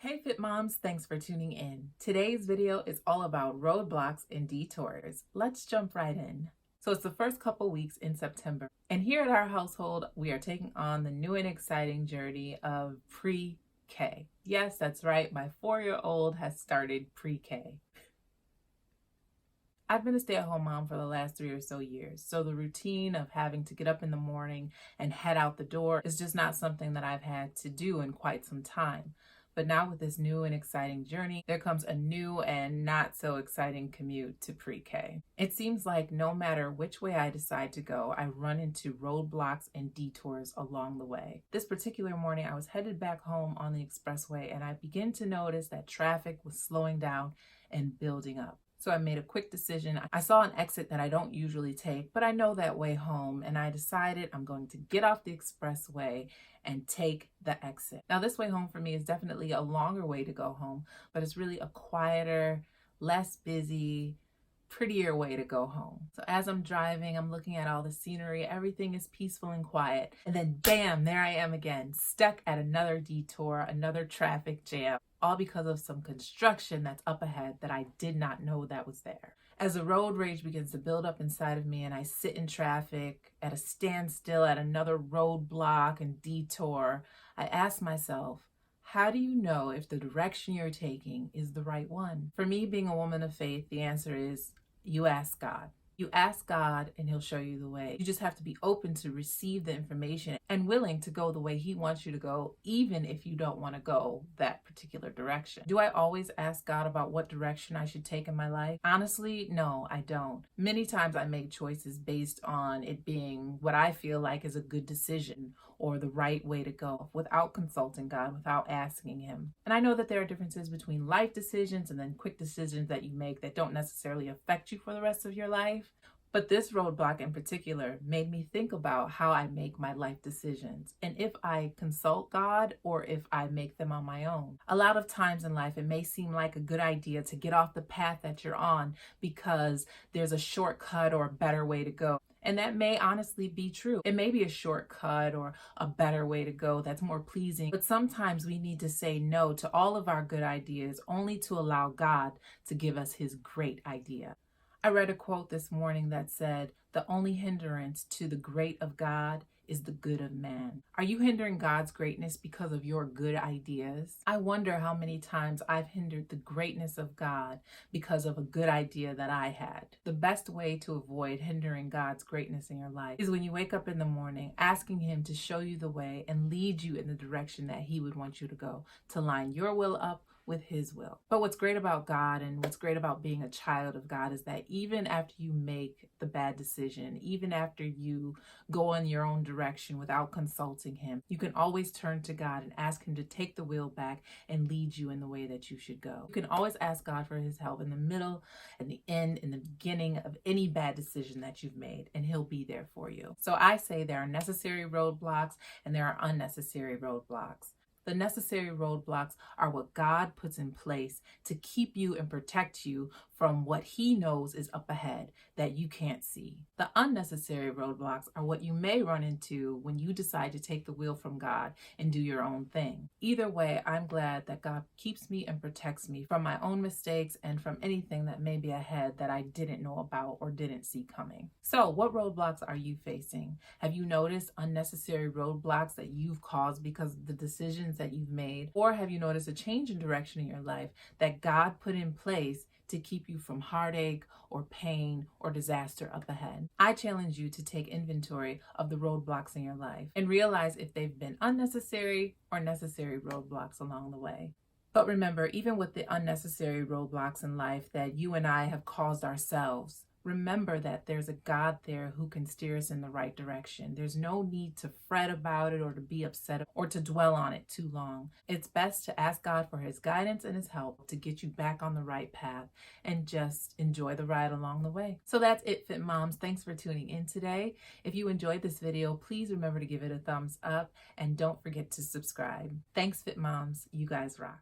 Hey Fit Moms, thanks for tuning in. Today's video is all about roadblocks and detours. Let's jump right in. So it's the first couple weeks in September, and here at our household, we are taking on the new and exciting journey of pre-K. Yes, that's right, my 4-year-old has started pre-K. I've been a stay-at-home mom for the last 3 or so years, so the routine of having to get up in the morning and head out the door is just not something that I've had to do in quite some time. But now with this new and exciting journey, there comes a new and not so exciting commute to pre-K. It seems like no matter which way I decide to go, I run into roadblocks and detours along the way. This particular morning, I was headed back home on the expressway and I began to notice that traffic was slowing down and building up. So I made a quick decision. I saw an exit that I don't usually take, but I know that way home, and I decided I'm going to get off the expressway and take the exit. Now, this way home for me is definitely a longer way to go home, but it's really a quieter, less busy, prettier way to go home. So as I'm driving, I'm looking at all the scenery, everything is peaceful and quiet, and then bam, there I am again, stuck at another detour, another traffic jam, all because of some construction that's up ahead that I did not know that was there. As the road rage begins to build up inside of me and I sit in traffic at a standstill at another roadblock and detour, I ask myself, how do you know if the direction you're taking is the right one? For me, being a woman of faith, the answer is you ask God. You ask God and He'll show you the way. You just have to be open to receive the information and willing to go the way He wants you to go, even if you don't want to go that particular direction. Do I always ask God about what direction I should take in my life? Honestly, no, I don't. Many times I make choices based on it being what I feel like is a good decision or the right way to go without consulting God, without asking Him. And I know that there are differences between life decisions and then quick decisions that you make that don't necessarily affect you for the rest of your life. But this roadblock in particular made me think about how I make my life decisions and if I consult God or if I make them on my own. A lot of times in life, it may seem like a good idea to get off the path that you're on because there's a shortcut or a better way to go. And that may honestly be true. It may be a shortcut or a better way to go that's more pleasing. But sometimes we need to say no to all of our good ideas only to allow God to give us His great idea. I read a quote this morning that said, "The only hindrance to the great of God is the good of man." Are you hindering God's greatness because of your good ideas? I wonder how many times I've hindered the greatness of God because of a good idea that I had. The best way to avoid hindering God's greatness in your life is when you wake up in the morning asking Him to show you the way and lead you in the direction that He would want you to go, to line your will up with His will. But what's great about God and what's great about being a child of God is that even after you make the bad decision, even after you go in your own direction without consulting Him, you can always turn to God and ask Him to take the wheel back and lead you in the way that you should go. You can always ask God for His help in the middle, in the end, in the beginning of any bad decision that you've made, and He'll be there for you. So I say there are necessary roadblocks and there are unnecessary roadblocks. The necessary roadblocks are what God puts in place to keep you and protect you from what He knows is up ahead that you can't see. The unnecessary roadblocks are what you may run into when you decide to take the wheel from God and do your own thing. Either way, I'm glad that God keeps me and protects me from my own mistakes and from anything that may be ahead that I didn't know about or didn't see coming. So, what roadblocks are you facing? Have you noticed unnecessary roadblocks that you've caused because of the decisions that you've made? Or have you noticed a change in direction in your life that God put in place to keep you from heartache or pain or disaster up ahead? I challenge you to take inventory of the roadblocks in your life and realize if they've been unnecessary or necessary roadblocks along the way. But remember, even with the unnecessary roadblocks in life that you and I have caused ourselves, remember that there's a God there who can steer us in the right direction. There's no need to fret about it or to be upset or to dwell on it too long. It's best to ask God for His guidance and His help to get you back on the right path and just enjoy the ride along the way. So that's it, Fit Moms. Thanks for tuning in today. If you enjoyed this video, please remember to give it a thumbs up and don't forget to subscribe. Thanks, Fit Moms. You guys rock.